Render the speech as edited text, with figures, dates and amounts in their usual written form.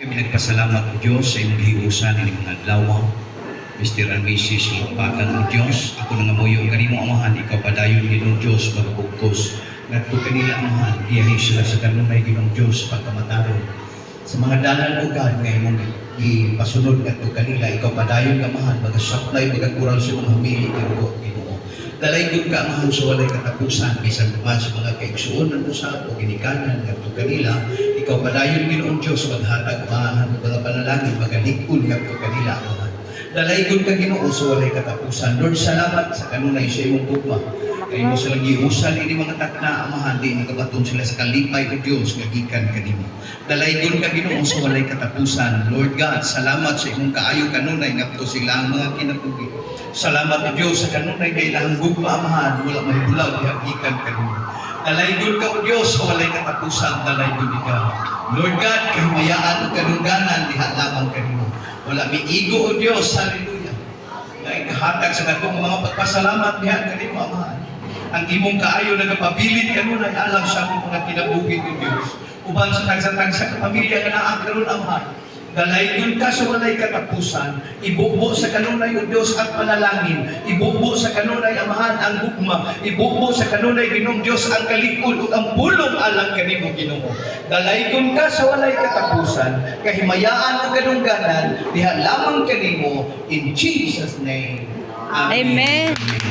Kami nagpasalamat o Diyos sa imong hiusan ng mga adlaw. Mr. and Mrs. Ipagan o Diyos, ako na nga moyo kanimo amahan, ikaw padayon Ginong Diyos magabugkos. Ngadto kanila amahan, iyahin sila sa kanunay Ginong Diyos pagkamataron. Sa mga dalan o God nga imong ipasunod ngadto kanila, ikaw padayon amahan, magasaplay, magakural sa mga humili Ginoo. Dalaygon ka amahan sa walay katapusan, bisan pa sa mga kaigsuonan usab o ginikanan ngadto kanila, ikaw padayon Ginoong Diyos maghatag maahan o mga panalangin magalikod ngadto kanila amahan. Dalaygon ka Ginoo sa walay katapusan. Lord, salamat sa kanunay sa imong tugma. Kay mo silang giusan ini mga takna amahan, di nagabaton sila sa kalipay o Diyos nga gikan kanimo. Dalaygon ka Ginoo sa walay katapusan. Lord God, salamat sa imong kaayo kanunay ngadto sila ang mga kinabuhi. Salamat o Diyos sa kanunay kay ilang gugma amahan, wala mahibulag gikan kanimo. Dalaygon ka o Diyos sa walay katapusan, dalaygon ka. Lord God, kahimayaan o kanungganan diha lamang kanimo. Wala may igo o Diyos, hallelujah. Dahil kahatag sa natong mga pagpasalamat diha kanimo amahan. Ang imong kaayo nagapabilin kanunay alam sa among mga kinabuhi o Diyos. Uban sa tagsa-tagsa ka pamilya nga naa karon amahan. Dalaygon ka sa walay katapusan, ibubo sa kanunay o Diyos at panalangin, ibubo sa kanunay amahan ang gugma, ibubo sa kanunay Ginong Diyos ang kalikod ug ang pulong alang kanimo Ginoo. Dalaygon ka sa walay katapusan, kahimayaan ug kadungganan diha lamang kanimo in Jesus name. Amen. Amen.